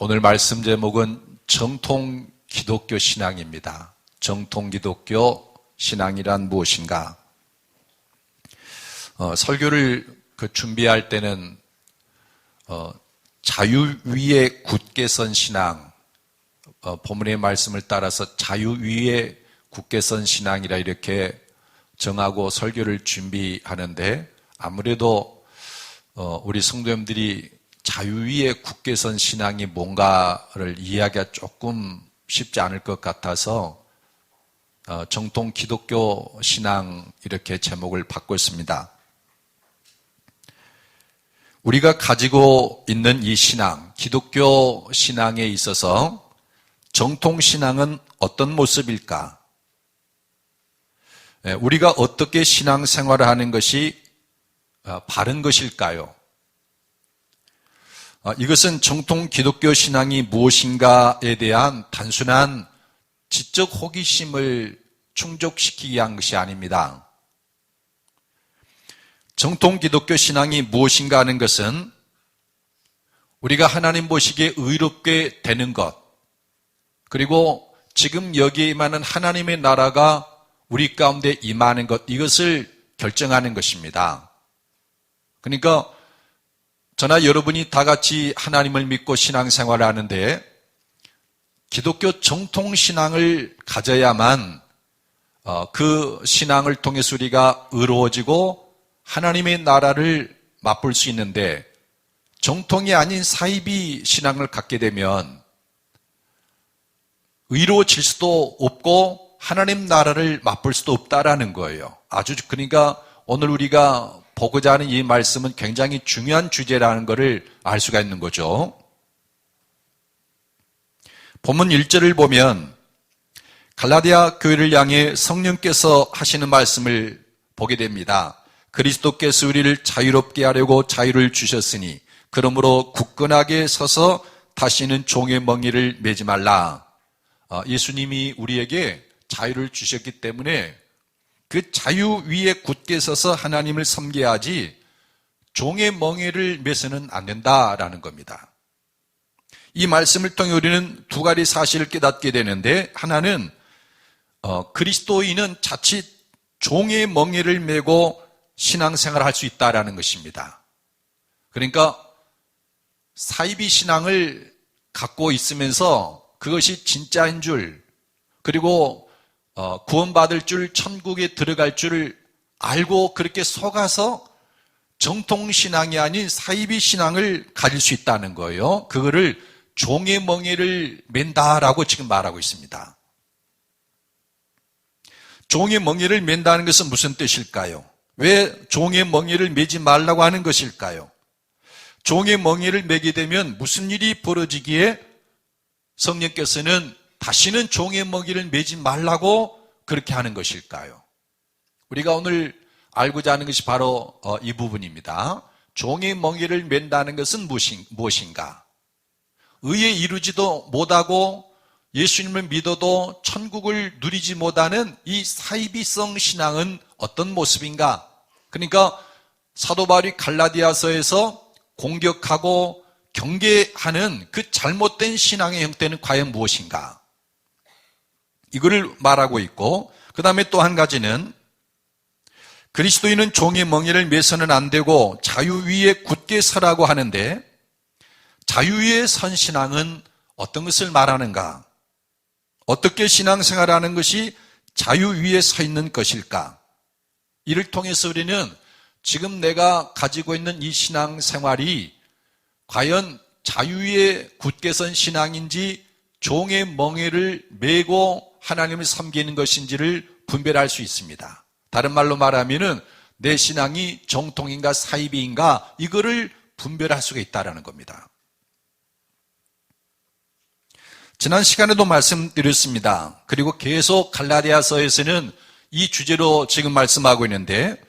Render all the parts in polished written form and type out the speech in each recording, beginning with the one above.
오늘 말씀 제목은 정통 기독교 신앙입니다. 정통 기독교 신앙이란 무엇인가? 설교를 준비할 때는 자유 위에 굳게 선 신앙, 본문의 말씀을 따라서 자유 위에 굳게 선 신앙이라 이렇게 정하고 설교를 준비하는데, 아무래도 우리 성도님들이 자유 위에 굳게 선 신앙이 뭔가를 이해하기가 조금 쉽지 않을 것 같아서 정통 기독교 신앙 이렇게 제목을 바꿨습니다. 우리가 가지고 있는 이 신앙, 기독교 신앙에 있어서 정통 신앙은 어떤 모습일까? 우리가 어떻게 신앙 생활을 하는 것이 바른 것일까요? 이것은 정통 기독교 신앙이 무엇인가에 대한 단순한 지적 호기심을 충족시키기 위한 것이 아닙니다. 정통 기독교 신앙이 무엇인가 하는 것은 우리가 하나님 보시기에 의롭게 되는 것, 그리고 지금 여기에 임하는 하나님의 나라가 우리 가운데 임하는 것, 이것을 결정하는 것입니다. 그러니까 저나 여러분이 다 같이 하나님을 믿고 신앙생활을 하는데 기독교 정통신앙을 가져야만 그 신앙을 통해서 우리가 의로워지고 하나님의 나라를 맛볼 수 있는데, 정통이 아닌 사이비 신앙을 갖게 되면 의로워질 수도 없고 하나님 나라를 맛볼 수도 없다라는 거예요. 그러니까 오늘 우리가 보고자 하는 이 말씀은 굉장히 중요한 주제라는 것을 알 수가 있는 거죠. 본문 1절을 보면 갈라디아 교회를 향해 성령께서 하시는 말씀을 보게 됩니다. 그리스도께서 우리를 자유롭게 하려고 자유를 주셨으니 그러므로 굳건하게 서서 다시는 종의 멍에를 매지 말라. 예수님이 우리에게 자유를 주셨기 때문에 그 자유 위에 굳게 서서 하나님을 섬겨야지 종의 멍에를 매서는 안 된다라는 겁니다. 이 말씀을 통해 우리는 두 가지 사실을 깨닫게 되는데, 하나는 그리스도인은 자칫 종의 멍에를 메고 신앙생활을 할 수 있다라는 것입니다. 그러니까 사이비 신앙을 갖고 있으면서 그것이 진짜인 줄, 그리고 구원받을 줄, 천국에 들어갈 줄 알고 그렇게 속아서 정통신앙이 아닌 사이비 신앙을 가질 수 있다는 거예요. 그거를 종의 멍에를 맨다라고 지금 말하고 있습니다. 종의 멍에를 맨다는 것은 무슨 뜻일까요? 왜 종의 멍에를 매지 말라고 하는 것일까요? 종의 멍에를 매게 되면 무슨 일이 벌어지기에 성령께서는 다시는 종의 멍에를 매지 말라고 그렇게 하는 것일까요? 우리가 오늘 알고자 하는 것이 바로 이 부분입니다. 종의 멍에를 맨다는 것은 무엇인가? 의에 이루지도 못하고 예수님을 믿어도 천국을 누리지 못하는 이 사이비성 신앙은 어떤 모습인가? 그러니까 사도 바울이 갈라디아서에서 공격하고 경계하는 그 잘못된 신앙의 형태는 과연 무엇인가? 이거를 말하고 있고, 그 다음에 또 한 가지는 그리스도인은 종의 멍에를 매서는 안 되고 자유 위에 굳게 서라고 하는데, 자유 위에 선 신앙은 어떤 것을 말하는가? 어떻게 신앙생활하는 것이 자유 위에 서 있는 것일까? 이를 통해서 우리는 지금 내가 가지고 있는 이 신앙생활이 과연 자유 위에 굳게 선 신앙인지 종의 멍에를 메고 하나님을 섬기는 것인지를 분별할 수 있습니다. 다른 말로 말하면은 내 신앙이 정통인가 사이비인가, 이거를 분별할 수가 있다는 겁니다. 지난 시간에도 말씀드렸습니다. 그리고 계속 갈라디아서에서는 이 주제로 지금 말씀하고 있는데,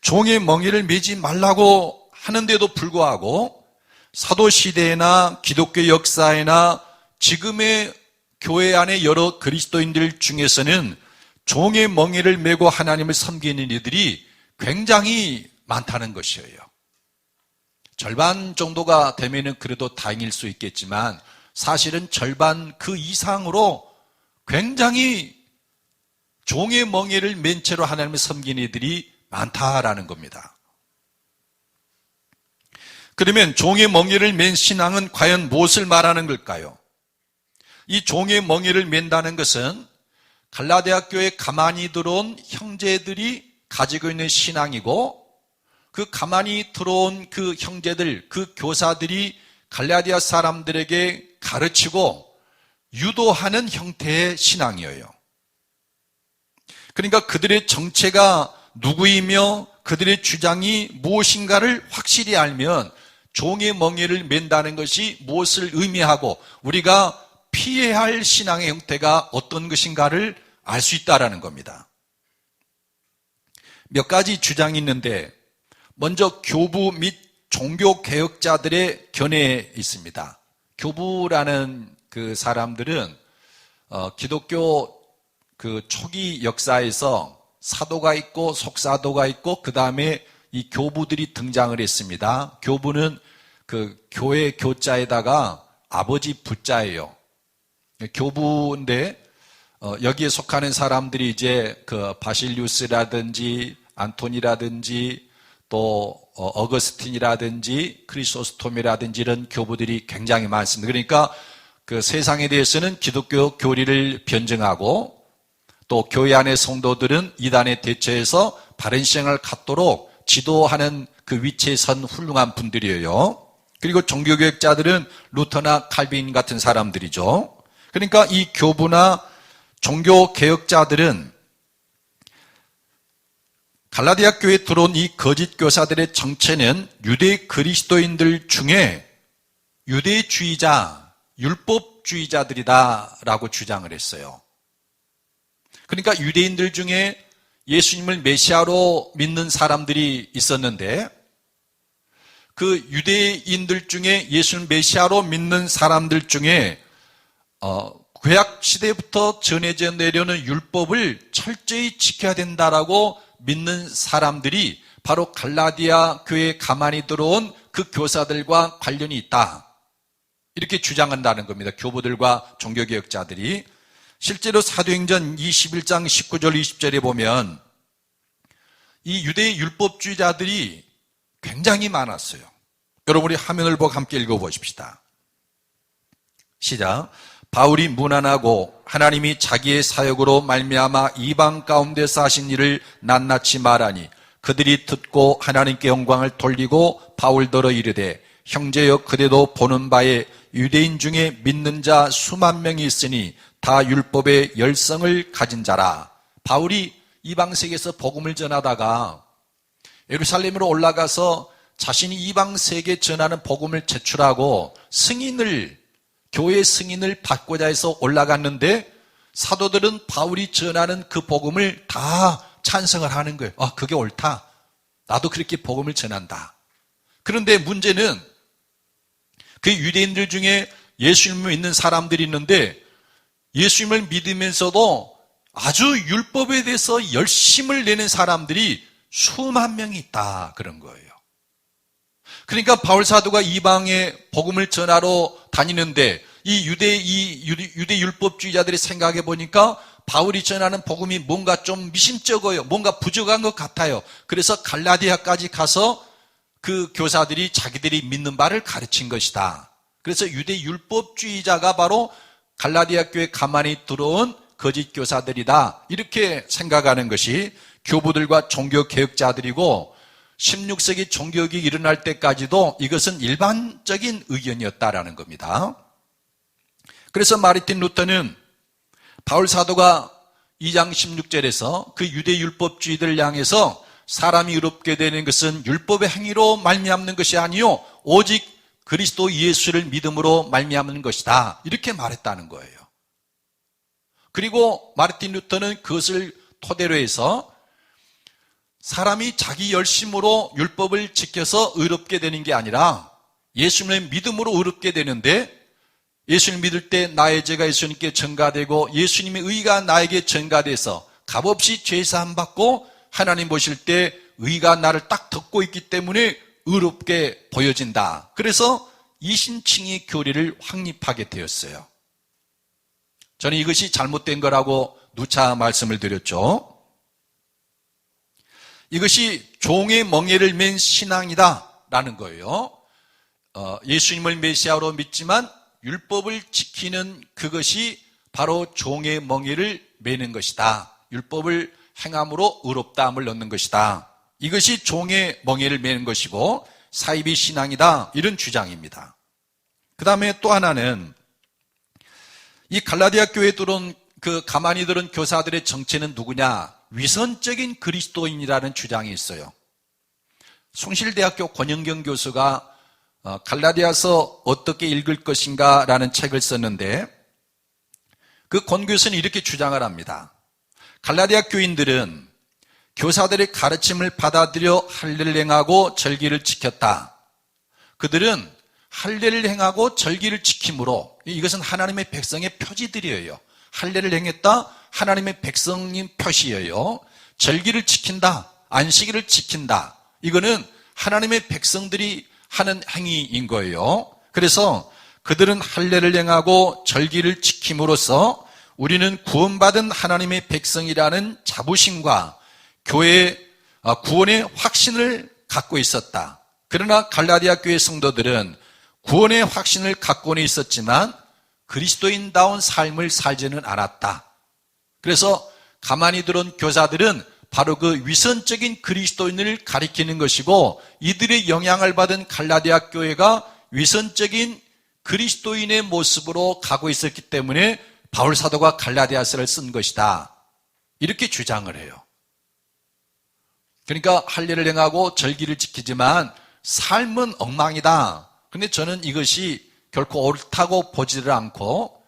종의 멍에를 매지 말라고 하는데도 불구하고 사도시대나 기독교 역사에나 지금의 교회 안에 여러 그리스도인들 중에서는 종의 멍에를 메고 하나님을 섬기는 이들이 굉장히 많다는 것이에요. 절반 정도가 되면은 그래도 다행일 수 있겠지만 사실은 절반 그 이상으로 굉장히 종의 멍에를 맨 채로 하나님을 섬기는 이들이 많다라는 겁니다. 그러면 종의 멍에를 맨 신앙은 과연 무엇을 말하는 걸까요? 이 종의 멍에를 맨다는 것은 갈라디아 교회에 가만히 들어온 형제들이 가지고 있는 신앙이고, 그 가만히 들어온 그 형제들, 그 교사들이 갈라디아 사람들에게 가르치고 유도하는 형태의 신앙이에요. 그러니까 그들의 정체가 누구이며 그들의 주장이 무엇인가를 확실히 알면 종의 멍에를 맨다는 것이 무엇을 의미하고 우리가 피해야 할 신앙의 형태가 어떤 것인가를 알 수 있다는 겁니다. 몇 가지 주장이 있는데, 먼저 교부 및 종교개혁자들의 견해에 있습니다. 교부라는 그 사람들은 기독교 그 초기 역사에서 사도가 있고 속사도가 있고 그 다음에 이 교부들이 등장을 했습니다. 교부는 그 교회 교자에다가 아버지 부자예요. 교부인데 여기에 속하는 사람들이 이제 그 바실리우스라든지 안토니라든지 또 어거스틴이라든지 크리소스톰이라든지 이런 교부들이 굉장히 많습니다. 그러니까 그 세상에 대해서는 기독교 교리를 변증하고 또 교회 안의 성도들은 이단에 대처해서 바른 신앙을 갖도록 지도하는 그 위치에 선 훌륭한 분들이에요. 그리고 종교개혁자들은 루터나 칼빈 같은 사람들이죠. 그러니까 이 교부나 종교개혁자들은 갈라디아 교회에 들어온 이 거짓 교사들의 정체는 유대 그리스도인들 중에 유대주의자, 율법주의자들이다라고 주장을 했어요. 그러니까 유대인들 중에 예수님을 메시아로 믿는 사람들이 있었는데, 그 유대인들 중에 예수를 메시아로 믿는 사람들 중에 구약 시대부터 전해져 내려오는 율법을 철저히 지켜야 된다라고 믿는 사람들이 바로 갈라디아 교회에 가만히 들어온 그 교사들과 관련이 있다, 이렇게 주장한다는 겁니다. 교부들과 종교개혁자들이. 실제로 사도행전 21장 19절 20절에 보면 이 유대 율법주의자들이 굉장히 많았어요. 여러분, 우리 화면을 보고 함께 읽어보십시다. 시작. 바울이 무난하고 하나님이 자기의 사역으로 말미암아 이방 가운데서 하신 일을 낱낱이 말하니 그들이 듣고 하나님께 영광을 돌리고 바울더러 이르되, 형제여, 그대도 보는 바에 유대인 중에 믿는 자 수만 명이 있으니 다 율법의 열성을 가진 자라. 바울이 이방 세계에서 복음을 전하다가 예루살렘으로 올라가서 자신이 이방 세계에 전하는 복음을 제출하고 교회 승인을 받고자 해서 올라갔는데, 사도들은 바울이 전하는 그 복음을 다 찬성을 하는 거예요. 아, 그게 옳다. 나도 그렇게 복음을 전한다. 그런데 문제는 그 유대인들 중에 예수님을 믿는 사람들이 있는데, 예수님을 믿으면서도 아주 율법에 대해서 열심을 내는 사람들이 수만 명이 있다, 그런 거예요. 그러니까 바울 사도가 이방에 복음을 전하러 다니는데 이 유대 율법주의자들이 생각해 보니까 바울이 전하는 복음이 뭔가 좀 미심쩍어요. 뭔가 부족한 것 같아요. 그래서 갈라디아까지 가서 그 교사들이 자기들이 믿는 바를 가르친 것이다. 그래서 유대 율법주의자가 바로 갈라디아 교회에 가만히 들어온 거짓 교사들이다, 이렇게 생각하는 것이 교부들과 종교개혁자들이고, 16세기 종교개혁이 일어날 때까지도 이것은 일반적인 의견이었다라는 겁니다. 그래서 마르틴 루터는 바울 사도가 2장 16절에서 그 유대 율법주의들을 향해서 사람이 의롭게 되는 것은 율법의 행위로 말미암는 것이 아니요 오직 그리스도 예수를 믿음으로 말미암는 것이다, 이렇게 말했다는 거예요. 그리고 마르틴 루터는 그것을 토대로 해서 사람이 자기 열심으로 율법을 지켜서 의롭게 되는 게 아니라 예수님의 믿음으로 의롭게 되는데, 예수님 믿을 때 나의 죄가 예수님께 전가되고 예수님의 의가 나에게 전가돼서 값없이 죄사함 받고 하나님 보실 때 의가 나를 딱 덮고 있기 때문에 의롭게 보여진다. 그래서 이신칭의 교리를 확립하게 되었어요. 저는 이것이 잘못된 거라고 누차 말씀을 드렸죠. 이것이 종의 멍에를 맨 신앙이다라는 거예요. 예수님을 메시아로 믿지만 율법을 지키는 그것이 바로 종의 멍에를 매는 것이다. 율법을 행함으로 의롭다함을 얻는 것이다. 이것이 종의 멍에를 매는 것이고 사이비 신앙이다. 이런 주장입니다. 그 다음에 또 하나는 이 갈라디아 교회에 들어온 가만히 들은 교사들의 정체는 누구냐? 위선적인 그리스도인이라는 주장이 있어요. 숭실대학교 권영경 교수가 갈라디아서 어떻게 읽을 것인가 라는 책을 썼는데 그 권 교수는 이렇게 주장을 합니다. 갈라디아 교인들은 교사들의 가르침을 받아들여 할례를 행하고 절기를 지켰다. 그들은 할례를 행하고 절기를 지킴으로 이것은 하나님의 백성의 표지들이에요. 할례를 행했다. 하나님의 백성인 표시예요. 절기를 지킨다. 안식일을 지킨다. 이거는 하나님의 백성들이 하는 행위인 거예요. 그래서 그들은 할례를 행하고 절기를 지킴으로써 우리는 구원받은 하나님의 백성이라는 자부심과 구원의 확신을 갖고 있었다. 그러나 갈라디아 교회 성도들은 구원의 확신을 갖고는 있었지만 그리스도인다운 삶을 살지는 않았다. 그래서 가만히 들은 교사들은 바로 그 위선적인 그리스도인을 가리키는 것이고 이들의 영향을 받은 갈라디아 교회가 위선적인 그리스도인의 모습으로 가고 있었기 때문에 바울 사도가 갈라디아서를 쓴 것이다. 이렇게 주장을 해요. 그러니까 할례를 행하고 절기를 지키지만 삶은 엉망이다. 그런데 저는 이것이 결코 옳다고 보지를 않고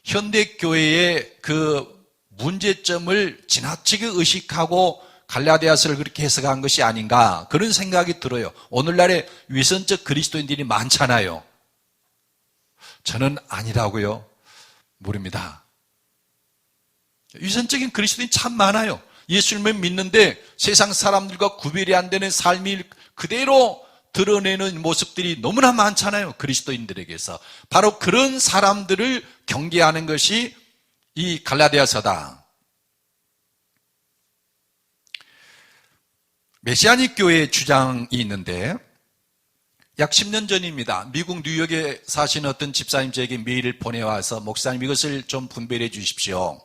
현대교회의 그 문제점을 지나치게 의식하고 갈라디아서를 그렇게 해석한 것이 아닌가 그런 생각이 들어요. 오늘날에 위선적 그리스도인들이 많잖아요. 저는 아니라고요. 모릅니다. 위선적인 그리스도인이 참 많아요. 예수님을 믿는데 세상 사람들과 구별이 안 되는 삶이 그대로 드러내는 모습들이 너무나 많잖아요. 그리스도인들에게서. 바로 그런 사람들을 경계하는 것이 이 갈라디아서다. 메시아닉 교회의 주장이 있는데 약 10년 전입니다. 미국 뉴욕에 사시는 어떤 집사님 저에게 메일을 보내와서 목사님 이것을 좀 분별해 주십시오.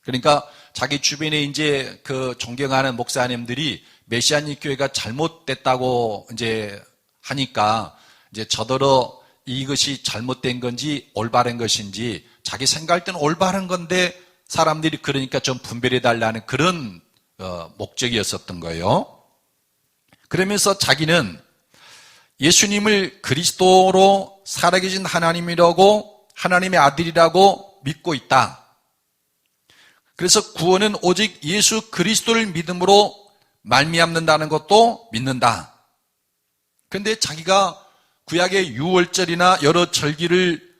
그러니까 자기 주변에 이제 그 존경하는 목사님들이 메시아닉 교회가 잘못됐다고 이제 하니까 이제 저더러 이것이 잘못된 건지 올바른 것인지 자기 생각할 때는 올바른 건데 사람들이 그러니까 좀 분별해 달라는 그런 목적이었었던 거예요. 그러면서 자기는 예수님을 그리스도로 살아계신 하나님이라고 하나님의 아들이라고 믿고 있다. 그래서 구원은 오직 예수 그리스도를 믿음으로 말미암는다는 것도 믿는다. 그런데 자기가 구약의 유월절이나 여러 절기를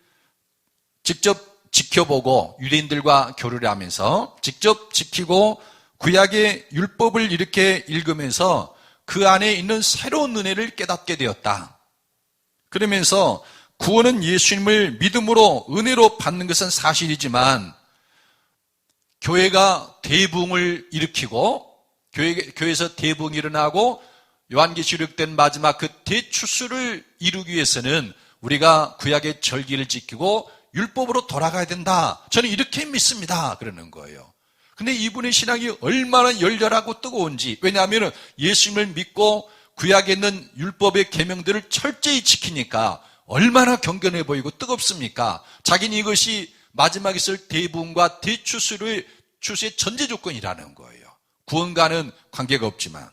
직접 지켜보고 유대인들과 교류를 하면서 직접 지키고 구약의 율법을 이렇게 읽으면서 그 안에 있는 새로운 은혜를 깨닫게 되었다. 그러면서 구원은 예수님을 믿음으로 은혜로 받는 것은 사실이지만 교회가 대붕을 일으키고 교회에서 대붕이 일어나고 요한계시록 된 마지막 그 대추수를 이루기 위해서는 우리가 구약의 절기를 지키고 율법으로 돌아가야 된다. 저는 이렇게 믿습니다. 그러는 거예요. 근데 이분의 신앙이 얼마나 열렬하고 뜨거운지. 왜냐하면 예수님을 믿고 구약에 있는 율법의 계명들을 철저히 지키니까 얼마나 경건해 보이고 뜨겁습니까? 자기는 이것이 마지막에 있을 대붕과 대추수의 전제 조건이라는 거예요. 구원과는 관계가 없지만.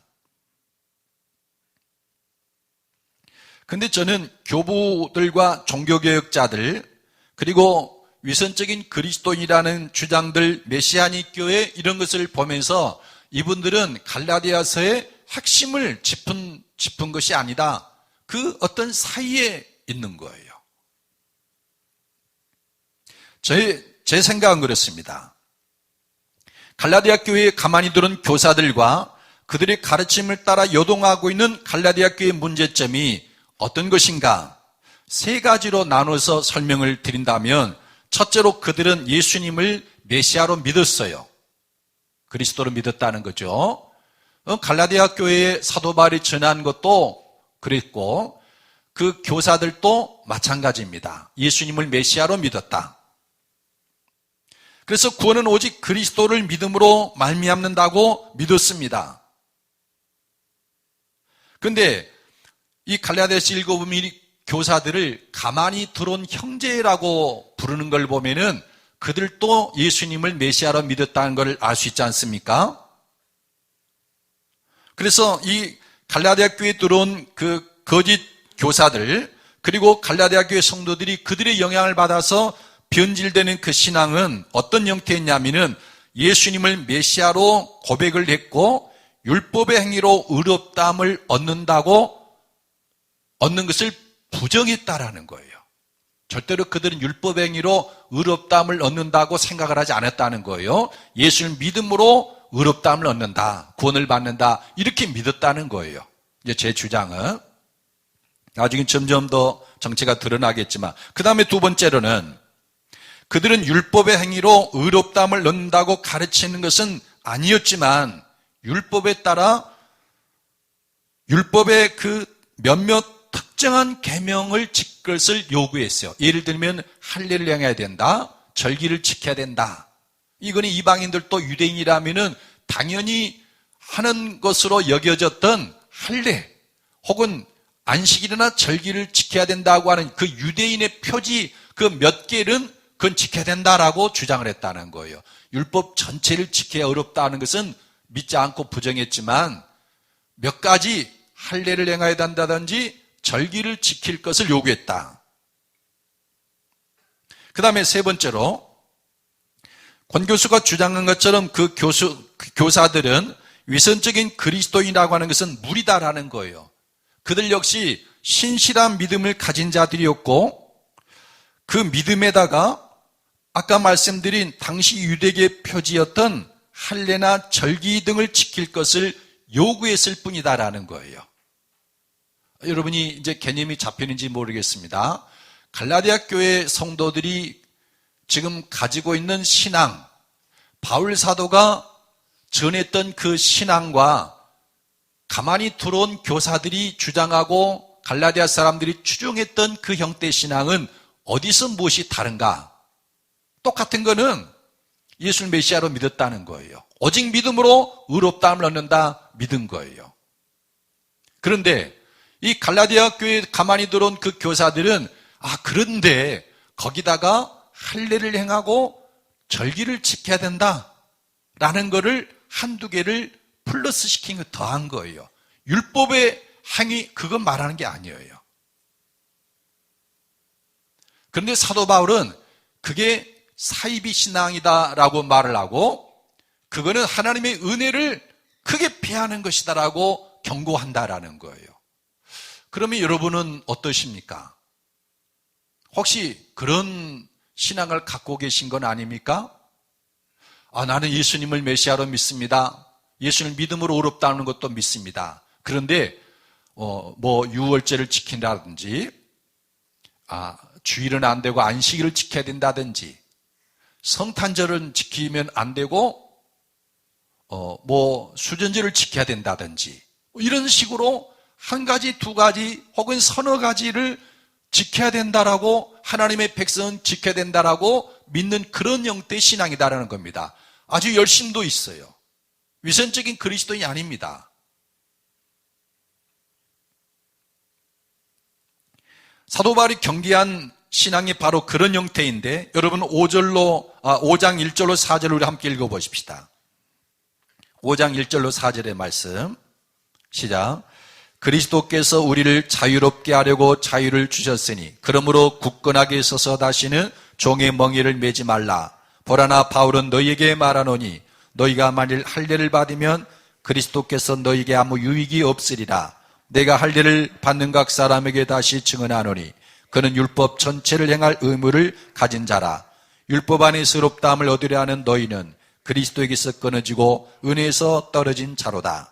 근데 저는 교부들과 종교개혁자들 그리고 위선적인 그리스도인이라는 주장들, 메시아닉 교회 이런 것을 보면서 이분들은 갈라디아서의 핵심을 짚은 것이 아니다. 그 어떤 사이에 있는 거예요. 제 생각은 그렇습니다. 갈라디아 교회에 가만히 들은 교사들과 그들의 가르침을 따라 요동하고 있는 갈라디아 교회의 문제점이 어떤 것인가? 세 가지로 나눠서 설명을 드린다면, 첫째로 그들은 예수님을 메시아로 믿었어요. 그리스도로 믿었다는 거죠. 갈라디아 교회에 사도 바울이 전한 것도 그랬고, 그 교사들도 마찬가지입니다. 예수님을 메시아로 믿었다. 그래서 구원은 오직 그리스도를 믿음으로 말미암는다고 믿었습니다. 그런데 이 갈라디아서 읽어보면 이 교사들을 가만히 들어온 형제라고 부르는 걸 보면은 그들도 예수님을 메시아로 믿었다는 걸 알 수 있지 않습니까? 그래서 이 갈라디아 교회에 들어온 그 거짓 교사들, 그리고 갈라디아 교회 성도들이 그들의 영향을 받아서 변질되는 그 신앙은 어떤 형태였냐면은 예수님을 메시아로 고백을 했고 율법의 행위로 의롭다함을 얻는 것을 부정했다라는 거예요. 절대로 그들은 율법의 행위로 의롭다함을 얻는다고 생각을 하지 않았다는 거예요. 예수를 믿음으로 의롭다함을 얻는다, 구원을 받는다, 이렇게 믿었다는 거예요. 이제 제 주장은 나중에 점점 더 정체가 드러나겠지만, 그 다음에 두 번째로는 그들은 율법의 행위로 의롭다함을 얻는다고 가르치는 것은 아니었지만 율법에 따라 율법의 그 몇몇 특정한 계명을 지킬 것을 요구했어요. 예를 들면 할례를 행해야 된다, 절기를 지켜야 된다. 이거는 이방인들도 유대인이라면은 당연히 하는 것으로 여겨졌던 할례 혹은 안식일이나 절기를 지켜야 된다고 하는 그 유대인의 표지 그 몇 개는 그건 지켜야 된다라고 주장을 했다는 거예요. 율법 전체를 지켜야 어렵다는 것은 믿지 않고 부정했지만 몇 가지 할례를 행해야 된다든지 절기를 지킬 것을 요구했다. 그 다음에 세 번째로 권 교수가 주장한 것처럼 그 교사들은 위선적인 그리스도인이라고 하는 것은 무리다라는 거예요. 그들 역시 신실한 믿음을 가진 자들이었고 그 믿음에다가 아까 말씀드린 당시 유대계의 표지였던 할례나 절기 등을 지킬 것을 요구했을 뿐이다라는 거예요. 여러분이 이제 개념이 잡히는지 모르겠습니다. 갈라디아 교회 성도들이 지금 가지고 있는 신앙, 바울 사도가 전했던 그 신앙과 가만히 들어온 교사들이 주장하고 갈라디아 사람들이 추종했던 그 형태의 신앙은 어디서 무엇이 다른가? 똑같은 거는 예수를 메시아로 믿었다는 거예요. 오직 믿음으로 의롭다함을 얻는다 믿은 거예요. 그런데 이 갈라디아 교회에 가만히 들어온 그 교사들은 그런데 거기다가 할례를 행하고 절기를 지켜야 된다라는 거를 한두 개를 플러스 시킨 거 더한 거예요. 율법의 행위 그건 말하는 게 아니에요. 그런데 사도 바울은 그게 사이비 신앙이다라고 말을 하고 그거는 하나님의 은혜를 크게 폐하는 것이다라고 경고한다라는 거예요. 그러면 여러분은 어떠십니까? 혹시 그런 신앙을 갖고 계신 건 아닙니까? 나는 예수님을 메시아로 믿습니다. 예수님을 믿음으로 의롭다는 것도 믿습니다. 그런데 유월절을 지킨다든지 주일은 안 되고 안식일을 지켜야 된다든지 성탄절은 지키면 안 되고 수전절을 지켜야 된다든지 이런 식으로 한 가지, 두 가지 혹은 서너 가지를 지켜야 된다라고 하나님의 백성은 지켜야 된다라고 믿는 그런 형태의 신앙이다라는 겁니다. 아주 열심도 있어요. 위선적인 그리스도인이 아닙니다. 사도 바울이 경계한 신앙이 바로 그런 형태인데 여러분 5장 1절로 4절을 우리 함께 읽어보십시다. 5장 1절로 4절의 말씀 시작. 그리스도께서 우리를 자유롭게 하려고 자유를 주셨으니 그러므로 굳건하게 서서 다시는 종의 멍에를 매지 말라. 보라 나 바울은 너희에게 말하노니 너희가 만일 할례를 받으면 그리스도께서 너희에게 아무 유익이 없으리라. 내가 할례를 받는 각 사람에게 다시 증언하노니 그는 율법 전체를 행할 의무를 가진 자라. 율법 안에서 의롭다함을 얻으려 하는 너희는 그리스도에게서 끊어지고 은혜에서 떨어진 자로다.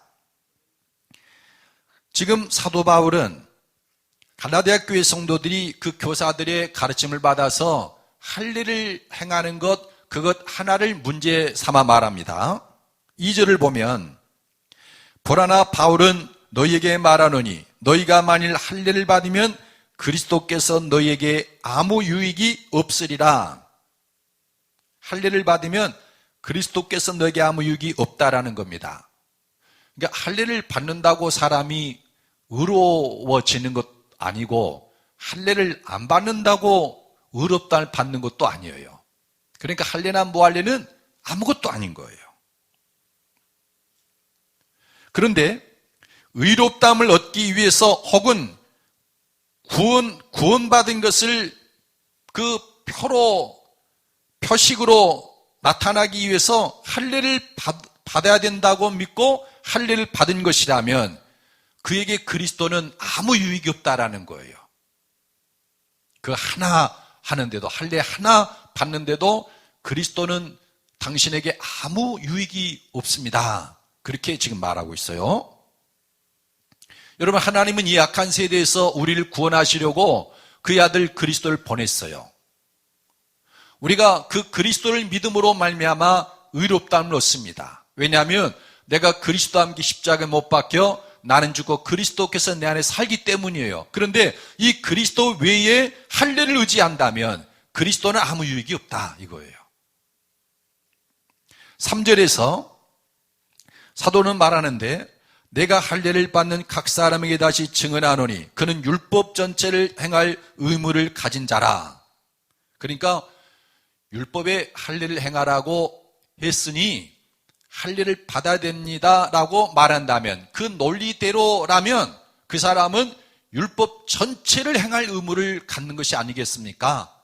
지금 사도 바울은 갈라디아 교회 성도들이 그 교사들의 가르침을 받아서 할례를 행하는 그것 하나를 문제 삼아 말합니다. 2절을 보면 보라나 바울은 너희에게 말하노니 너희가 만일 할례를 받으면 그리스도께서 너희에게 아무 유익이 없으리라. 할례를 받으면 그리스도께서 너에게 아무 유익이 없다라는 겁니다. 그러니까 할례를 받는다고 사람이 의로워지는 것 아니고 할례를 안 받는다고 의롭다를 받는 것도 아니에요. 그러니까 할례나 무할례는 아무것도 아닌 거예요. 그런데 의롭다함을 얻기 위해서 혹은 구원받은 것을 그 표식으로 나타나기 위해서 할례를 받아야 된다고 믿고 할례를 받은 것이라면 그에게 그리스도는 아무 유익이 없다라는 거예요. 그 하나 하는데도, 할례 하나 받는데도 그리스도는 당신에게 아무 유익이 없습니다. 그렇게 지금 말하고 있어요. 여러분, 하나님은 이 악한 세대에서 우리를 구원하시려고 그의 아들 그리스도를 보냈어요. 우리가 그 그리스도를 믿음으로 말미암아 의롭다함을 얻습니다. 왜냐하면 내가 그리스도와 함께 십자가에 못 박혀 나는 죽고 그리스도께서 내 안에 살기 때문이에요. 그런데 이 그리스도 외에 할례를 의지한다면 그리스도는 아무 유익이 없다 이거예요. 3절에서 사도는 말하는데 내가 할례를 받는 각 사람에게 다시 증언하노니 그는 율법 전체를 행할 의무를 가진 자라. 그러니까 율법에 할례를 행하라고 했으니 할례를 받아야 됩니다라고 말한다면 그 논리대로라면 그 사람은 율법 전체를 행할 의무를 갖는 것이 아니겠습니까?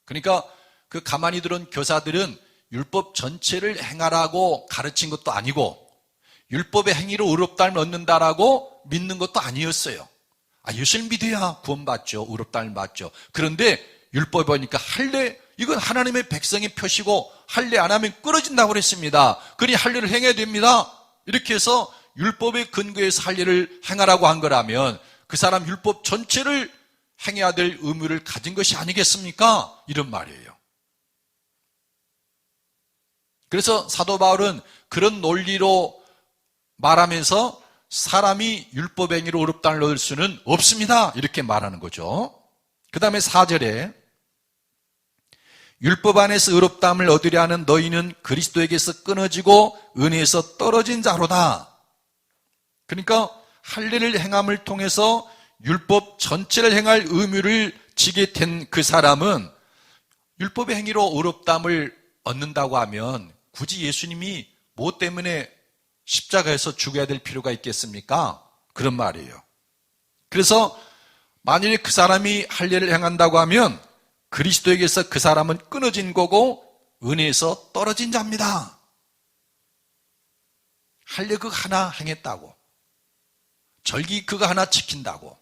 그러니까 그 가만히 들은 교사들은 율법 전체를 행하라고 가르친 것도 아니고 율법의 행위로 의롭다함을 얻는다라고 믿는 것도 아니었어요. 예수를 믿어야 구원받죠. 의롭다함을 받죠. 그런데 율법에 보니까 할례, 이건 하나님의 백성의 표시고 할례 안 하면 끊어진다고 그랬습니다. 그러니 할례를 행해야 됩니다. 이렇게 해서 율법의 근거에서 할례를 행하라고 한 거라면 그 사람 율법 전체를 행해야 될 의무를 가진 것이 아니겠습니까? 이런 말이에요. 그래서 사도 바울은 그런 논리로 말하면서 사람이 율법 행위로 의롭다함을 얻을 수는 없습니다. 이렇게 말하는 거죠. 그 다음에 4절에 율법 안에서 의롭다함을 얻으려 하는 너희는 그리스도에게서 끊어지고 은혜에서 떨어진 자로다. 그러니까 할례를 행함을 통해서 율법 전체를 행할 의무를 지게 된 그 사람은 율법의 행위로 의롭다함을 얻는다고 하면 굳이 예수님이 뭐 때문에 십자가에서 죽어야 될 필요가 있겠습니까? 그런 말이에요. 그래서 만일에 그 사람이 할례를 행한다고 하면 그리스도에게서 그 사람은 끊어진 거고 은혜에서 떨어진 자입니다. 할례 그거 하나 행했다고, 절기 그거 하나 지킨다고,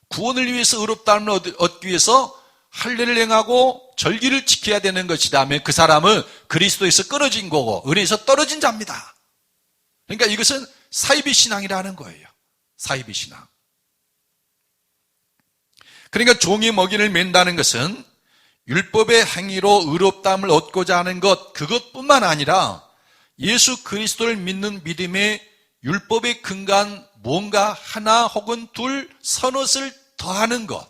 구원을 위해서 의롭다함을 얻기 위해서 할례를 행하고 절기를 지켜야 되는 것이라면 그 사람은 그리스도에서 끊어진 거고 은혜에서 떨어진 자입니다. 그러니까 이것은 사이비 신앙이라는 거예요. 사이비 신앙. 그러니까 종이 먹이를 맨다는 것은 율법의 행위로 의롭다함을 얻고자 하는 것, 그것뿐만 아니라 예수 그리스도를 믿는 믿음에 율법에 근거한 뭔가 하나 혹은 둘 선엇을 더하는 것,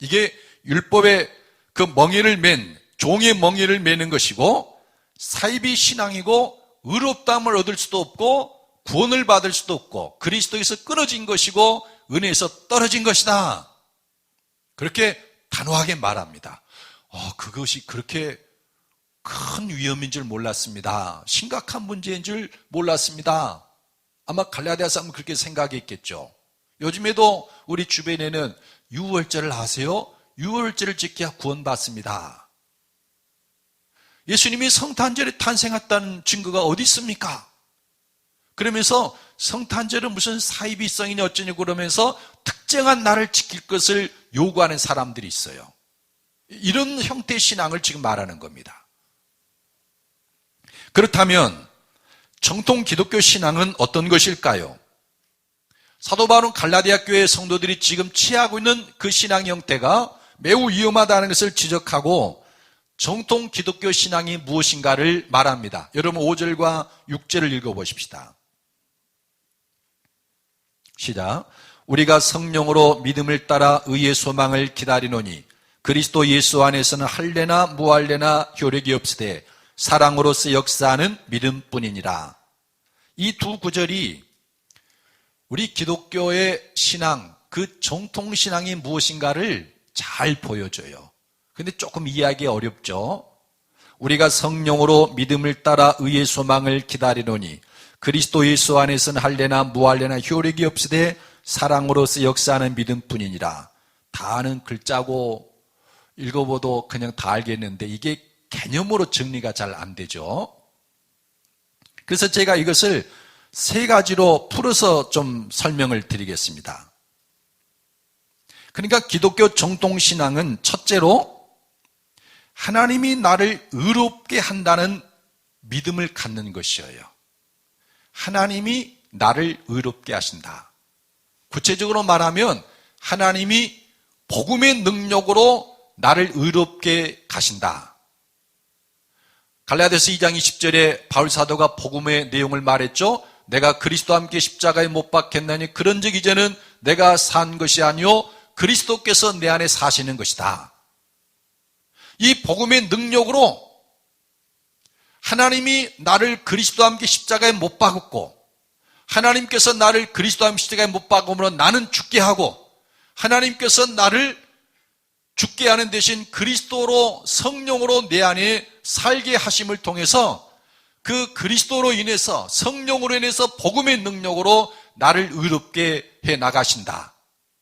이게 율법의 그 멍에를 종의 멍에를 매는 것이고 사이비 신앙이고 의롭다함을 얻을 수도 없고 구원을 받을 수도 없고 그리스도에서 끊어진 것이고 은혜에서 떨어진 것이다. 그렇게 단호하게 말합니다. 그것이 그렇게 큰 위험인 줄 몰랐습니다. 심각한 문제인 줄 몰랐습니다. 아마 갈라디아 사람은 그렇게 생각했겠죠. 요즘에도 우리 주변에는 유월절을 아세요? 유월절을 지켜야 구원받습니다. 예수님이 성탄절에 탄생했다는 증거가 어디 있습니까? 그러면서 성탄절은 무슨 사이비성이니 어쩌냐고 그러면서 특정한 날을 지킬 것을 요구하는 사람들이 있어요. 이런 형태의 신앙을 지금 말하는 겁니다. 그렇다면 정통 기독교 신앙은 어떤 것일까요? 사도 바울은 갈라디아 교회 성도들이 지금 취하고 있는 그 신앙 형태가 매우 위험하다는 것을 지적하고 정통 기독교 신앙이 무엇인가를 말합니다. 여러분 5절과 6절을 읽어보십시다. 시작. 우리가 성령으로 믿음을 따라 의의 소망을 기다리노니 그리스도 예수 안에서는 할례나 무할례나 효력이 없으되 사랑으로서 역사하는 믿음뿐이니라. 이 두 구절이 우리 기독교의 신앙, 그 정통신앙이 무엇인가를 잘 보여줘요. 근데 조금 이해하기 어렵죠. 우리가 성령으로 믿음을 따라 의의 소망을 기다리노니 그리스도 예수 안에서는 할례나 무할례나 효력이 없으되 사랑으로서 역사하는 믿음뿐이니라. 다 아는 글자고 읽어봐도 그냥 다 알겠는데 이게 개념으로 정리가 잘 안 되죠. 그래서 제가 이것을 세 가지로 풀어서 좀 설명을 드리겠습니다. 그러니까 기독교 정통신앙은 첫째로 하나님이 나를 의롭게 한다는 믿음을 갖는 것이에요. 하나님이 나를 의롭게 하신다. 구체적으로 말하면 하나님이 복음의 능력으로 나를 의롭게 하신다. 갈라디아서 2장 20절에 바울 사도가 복음의 내용을 말했죠. 내가 그리스도와 함께 십자가에 못 박혔나니 그런즉 이제는 내가 산 것이 아니요 그리스도께서 내 안에 사시는 것이다. 이 복음의 능력으로 하나님이 나를 그리스도와 함께 십자가에 못 박았고 하나님께서 나를 그리스도와 함께 십자가에 못 박음으로 나는 죽게 하고 하나님께서 나를 죽게 하는 대신 그리스도로 성령으로 내 안에 살게 하심을 통해서 그 그리스도로 인해서 성령으로 인해서 복음의 능력으로 나를 의롭게 해 나가신다.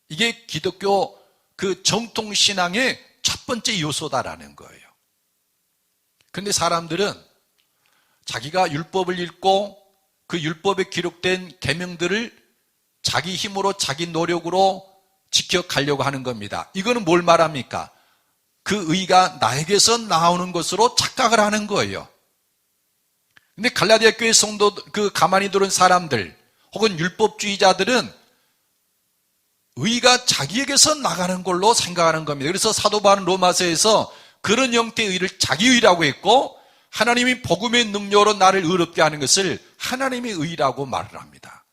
이게 기독교 그 정통신앙의 첫 번째 요소다라는 거예요. 그런데 사람들은 자기가 율법을 읽고 그 율법에 기록된 계명들을 자기 힘으로 자기 노력으로 지켜가려고 하는 겁니다. 이거는 뭘 말합니까? 그 의가 나에게서 나오는 것으로 착각을 하는 거예요. 근데 갈라디아 교회 성도 그 가만히 들은 사람들 혹은 율법주의자들은 의가 자기에게서 나가는 걸로 생각하는 겁니다. 그래서 사도 바울은 로마서에서 그런 형태의 의를 자기의라고 했고 하나님이 복음의 능력으로 나를 의롭게 하는 것을 하나님의 의라고 말을 합니다.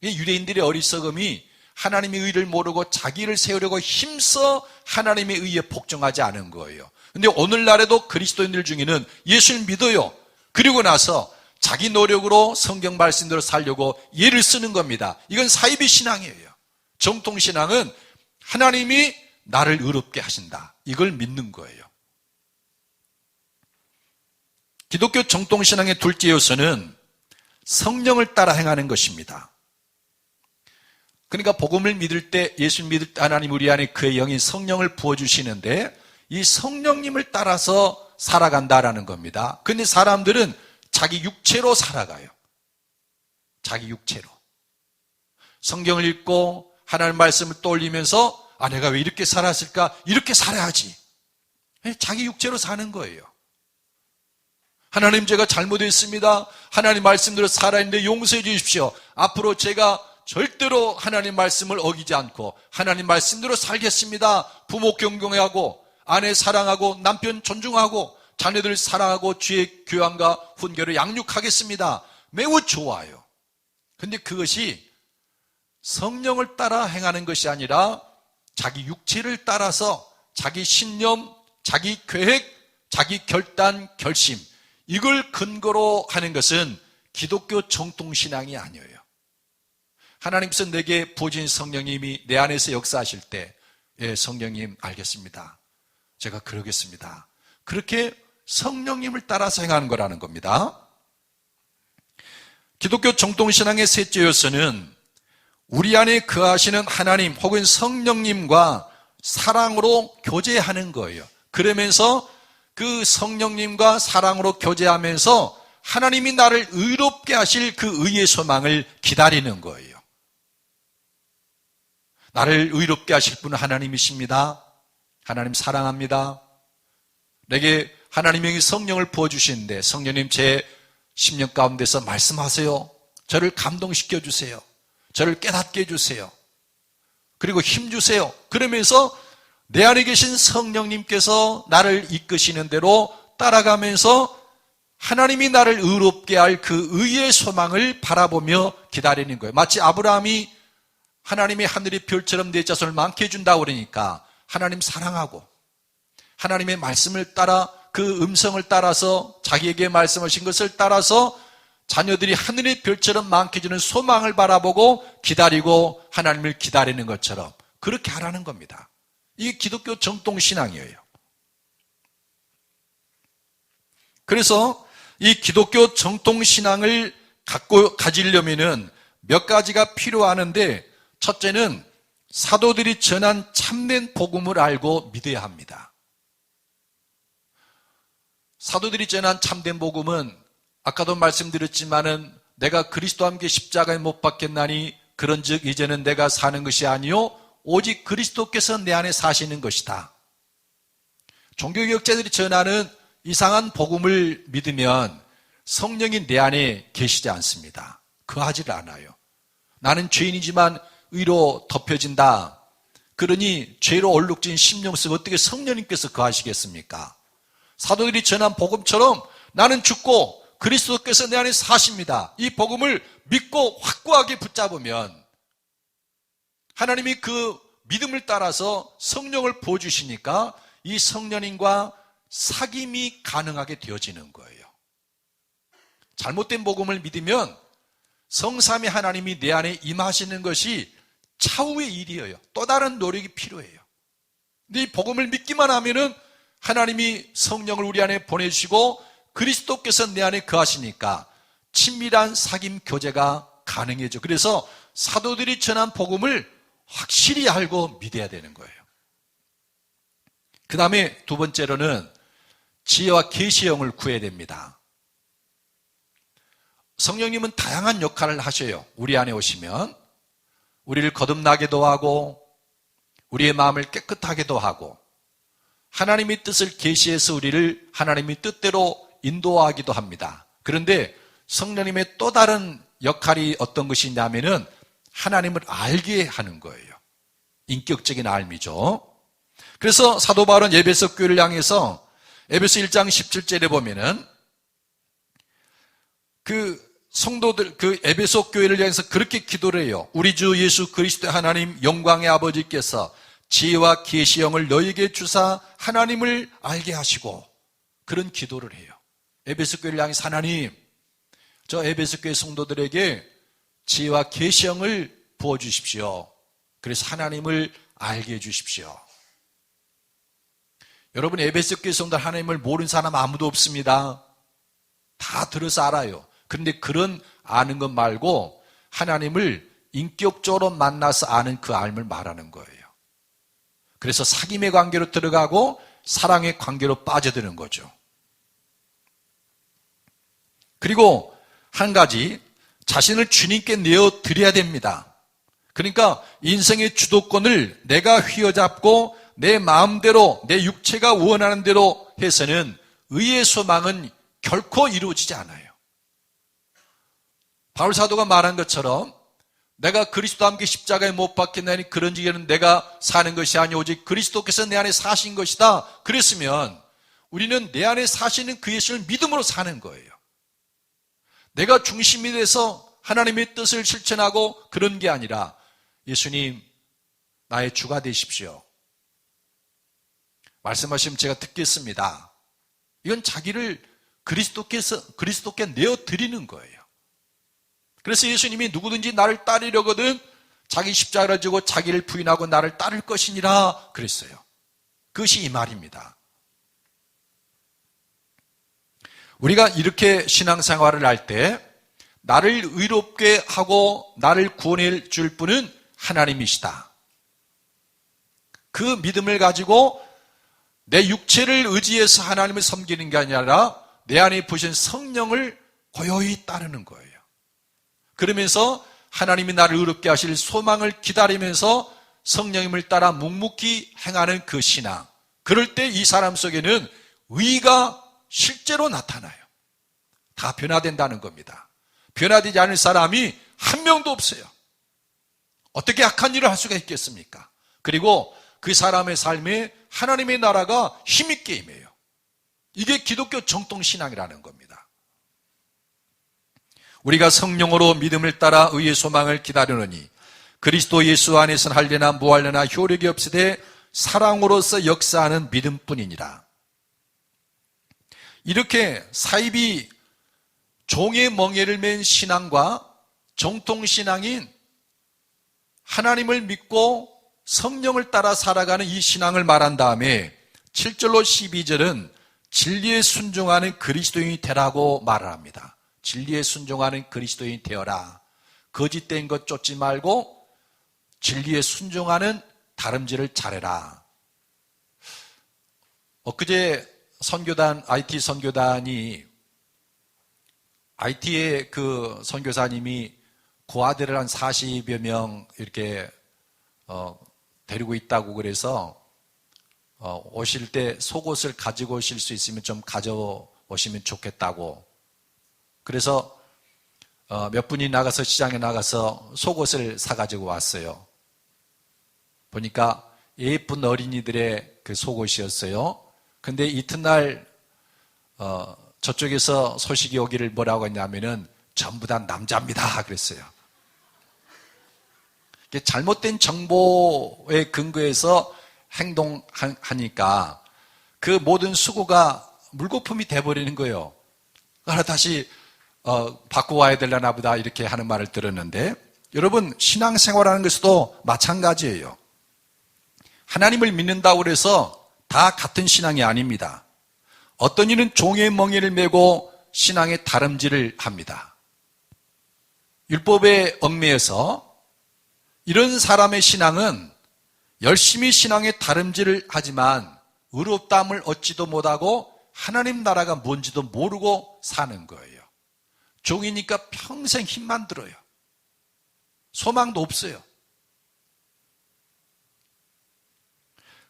유대인들의 어리석음이 하나님의 의를 모르고 자기를 세우려고 힘써 하나님의 의에 복종하지 않은 거예요. 근데 오늘날에도 그리스도인들 중에는 예수를 믿어요. 그리고 나서 자기 노력으로 성경 말씀대로 살려고 예를 쓰는 겁니다. 이건 사이비 신앙이에요. 정통신앙은 하나님이 나를 의롭게 하신다. 이걸 믿는 거예요. 기독교 정통신앙의 둘째 요소는 성령을 따라 행하는 것입니다. 그러니까 복음을 믿을 때 예수 믿을 때 하나님 우리 안에 그의 영인 성령을 부어주시는데 이 성령님을 따라서 살아간다라는 겁니다. 그런데 사람들은 자기 육체로 살아가요. 자기 육체로. 성경을 읽고 하나님 말씀을 떠올리면서 내가 왜 이렇게 살았을까? 이렇게 살아야지. 자기 육체로 사는 거예요. 하나님 제가 잘못했습니다. 하나님 말씀대로 살아있는데 용서해 주십시오. 앞으로 제가 절대로 하나님 말씀을 어기지 않고 하나님 말씀대로 살겠습니다. 부모 경공하고 아내 사랑하고 남편 존중하고 자녀들 사랑하고 주의 교양과 훈계를 양육하겠습니다. 매우 좋아요. 근데 그것이 성령을 따라 행하는 것이 아니라 자기 육체를 따라서 자기 신념, 자기 계획, 자기 결단, 결심 이걸 근거로 하는 것은 기독교 정통신앙이 아니에요. 하나님께서 내게 부어진 성령님이 내 안에서 역사하실 때 성령님 알겠습니다. 제가 그러겠습니다. 그렇게 성령님을 따라서 행하는 거라는 겁니다. 기독교 정통신앙의 셋째 요소는 우리 안에 거하시는 하나님 혹은 성령님과 사랑으로 교제하는 거예요. 그러면서 그 성령님과 사랑으로 교제하면서 하나님이 나를 의롭게 하실 그 의의 소망을 기다리는 거예요. 나를 의롭게 하실 분은 하나님이십니다. 하나님 사랑합니다. 내게 하나님의 성령을 부어주시는데 성령님 제 심령 가운데서 말씀하세요. 저를 감동시켜 주세요. 저를 깨닫게 해주세요. 그리고 힘주세요. 그러면서 내 안에 계신 성령님께서 나를 이끄시는 대로 따라가면서 하나님이 나를 의롭게 할 그 의의 소망을 바라보며 기다리는 거예요. 마치 아브라함이 하나님의 하늘의 별처럼 내 자손을 많게 해준다고 그러니까 하나님 사랑하고 하나님의 말씀을 따라 그 음성을 따라서 자기에게 말씀하신 것을 따라서 자녀들이 하늘의 별처럼 많게 해주는 소망을 바라보고 기다리고 하나님을 기다리는 것처럼 그렇게 하라는 겁니다. 이게 기독교 정통신앙이에요. 그래서 이 기독교 정통신앙을 가지려면은 몇 가지가 필요하는데 첫째는 사도들이 전한 참된 복음을 알고 믿어야 합니다. 사도들이 전한 참된 복음은 아까도 말씀드렸지만은 내가 그리스도와 함께 십자가에 못 박혔나니 그런즉 이제는 내가 사는 것이 아니요 오직 그리스도께서 내 안에 사시는 것이다. 종교개혁자들이 전하는 이상한 복음을 믿으면 성령이 내 안에 계시지 않습니다. 거하지를 않아요. 나는 죄인이지만 의로 덮여진다. 그러니 죄로 얼룩진 심령 속에 어떻게 성령님께서 거하시겠습니까? 사도들이 전한 복음처럼 나는 죽고 그리스도께서 내 안에 사십니다. 이 복음을 믿고 확고하게 붙잡으면 하나님이 그 믿음을 따라서 성령을 부어주시니까 이 성령님과 사귐이 가능하게 되어지는 거예요. 잘못된 복음을 믿으면 성삼위 하나님이 내 안에 임하시는 것이 차후의 일이에요. 또 다른 노력이 필요해요. 근데 이 복음을 믿기만 하면은 하나님이 성령을 우리 안에 보내주시고 그리스도께서 내 안에 거하시니까 친밀한 사귐 교제가 가능해져. 그래서 사도들이 전한 복음을 확실히 알고 믿어야 되는 거예요. 그 다음에 두 번째로는 지혜와 계시형을 구해야 됩니다. 성령님은 다양한 역할을 하셔요. 우리 안에 오시면 우리를 거듭나게도 하고 우리의 마음을 깨끗하게도 하고 하나님의 뜻을 계시해서 우리를 하나님의 뜻대로 인도하기도 합니다. 그런데 성령님의 또 다른 역할이 어떤 것이냐면은 하나님을 알게 하는 거예요. 인격적인 알미죠. 그래서 사도 바울은 에베소 교회를 향해서 에베소 1장 17절에 보면은 성도들, 에베소 교회를 향해서 그렇게 기도를 해요. 우리 주 예수 그리스도의 하나님 영광의 아버지께서 지혜와 계시형을 너희에게 주사 하나님을 알게 하시고 그런 기도를 해요. 에베소 교회를 향해서 하나님, 저 에베소 교회 성도들에게 지혜와 계시형을 부어주십시오. 그래서 하나님을 알게 해주십시오. 여러분, 에베소 교회 성도들 하나님을 모르는 사람 아무도 없습니다. 다 들어서 알아요. 그런데 그런 아는 것 말고 하나님을 인격적으로 만나서 아는 그 알을 말하는 거예요. 그래서 사귐의 관계로 들어가고 사랑의 관계로 빠져드는 거죠. 그리고 한 가지, 자신을 주님께 내어드려야 됩니다. 그러니까 인생의 주도권을 내가 휘어잡고 내 마음대로 내 육체가 원하는 대로 해서는 의의 소망은 결코 이루어지지 않아요. 바울 사도가 말한 것처럼 내가 그리스도와 함께 십자가에 못 박혔나니 그런지에는 내가 사는 것이 아니 오직 그리스도께서 내 안에 사신 것이다. 그랬으면 우리는 내 안에 사시는 그 예수를 믿음으로 사는 거예요. 내가 중심이 돼서 하나님의 뜻을 실천하고 그런 게 아니라 예수님 나의 주가 되십시오. 말씀하시면 제가 듣겠습니다. 이건 자기를 그리스도께 내어드리는 거예요. 그래서 예수님이 누구든지 나를 따르려거든 자기 십자가를 지고 자기를 부인하고 나를 따를 것이니라 그랬어요. 그것이 이 말입니다. 우리가 이렇게 신앙생활을 할 때 나를 의롭게 하고 나를 구원해 줄 분은 하나님이시다. 그 믿음을 가지고 내 육체를 의지해서 하나님을 섬기는 게 아니라 내 안에 부신 성령을 고요히 따르는 거예요. 그러면서 하나님이 나를 의롭게 하실 소망을 기다리면서 성령님을 따라 묵묵히 행하는 그 신앙. 그럴 때 이 사람 속에는 의가 실제로 나타나요. 다 변화된다는 겁니다. 변화되지 않을 사람이 한 명도 없어요. 어떻게 악한 일을 할 수가 있겠습니까? 그리고 그 사람의 삶에 하나님의 나라가 힘있게 임해요. 이게 기독교 정통신앙이라는 겁니다. 우리가 성령으로 믿음을 따라 의의 소망을 기다리노니 그리스도 예수 안에서는 할례나 무할례나 효력이 없으되 사랑으로서 역사하는 믿음뿐이니라. 이렇게 사입이 종의 멍에를 맨 신앙과 정통신앙인 하나님을 믿고 성령을 따라 살아가는 이 신앙을 말한 다음에 7절로 12절은 진리에 순종하는 그리스도인이 되라고 말을 합니다. 진리에 순종하는 그리스도인이 되어라. 거짓된 것 쫓지 말고 진리에 순종하는 다름질을 잘해라. 엊그제 선교단, IT 선교단이 IT의 그 선교사님이 고아들을 한 40여 명 이렇게 데리고 있다고 그래서 오실 때 속옷을 가지고 오실 수 있으면 좀 가져오시면 좋겠다고. 그래서 몇 분이 나가서 시장에 나가서 속옷을 사가지고 왔어요. 보니까 예쁜 어린이들의 그 속옷이었어요. 근데 이튿날 저쪽에서 소식이 오기를 뭐라고 했냐면은 전부 다 남자입니다 그랬어요. 잘못된 정보에 근거해서 행동하니까 그 모든 수고가 물거품이 돼버리는 거예요. 그래서 다시 바꾸어 와야 되려나 보다 이렇게 하는 말을 들었는데, 여러분 신앙생활하는 것도 마찬가지예요. 하나님을 믿는다고 해서 다 같은 신앙이 아닙니다. 어떤 이는 종의 멍에를 메고 신앙의 다름질을 합니다. 율법에 얽매여서 이런 사람의 신앙은 열심히 신앙의 다름질을 하지만 의롭다함을 얻지도 못하고 하나님 나라가 뭔지도 모르고 사는 거예요. 종이니까 평생 힘만 들어요. 소망도 없어요.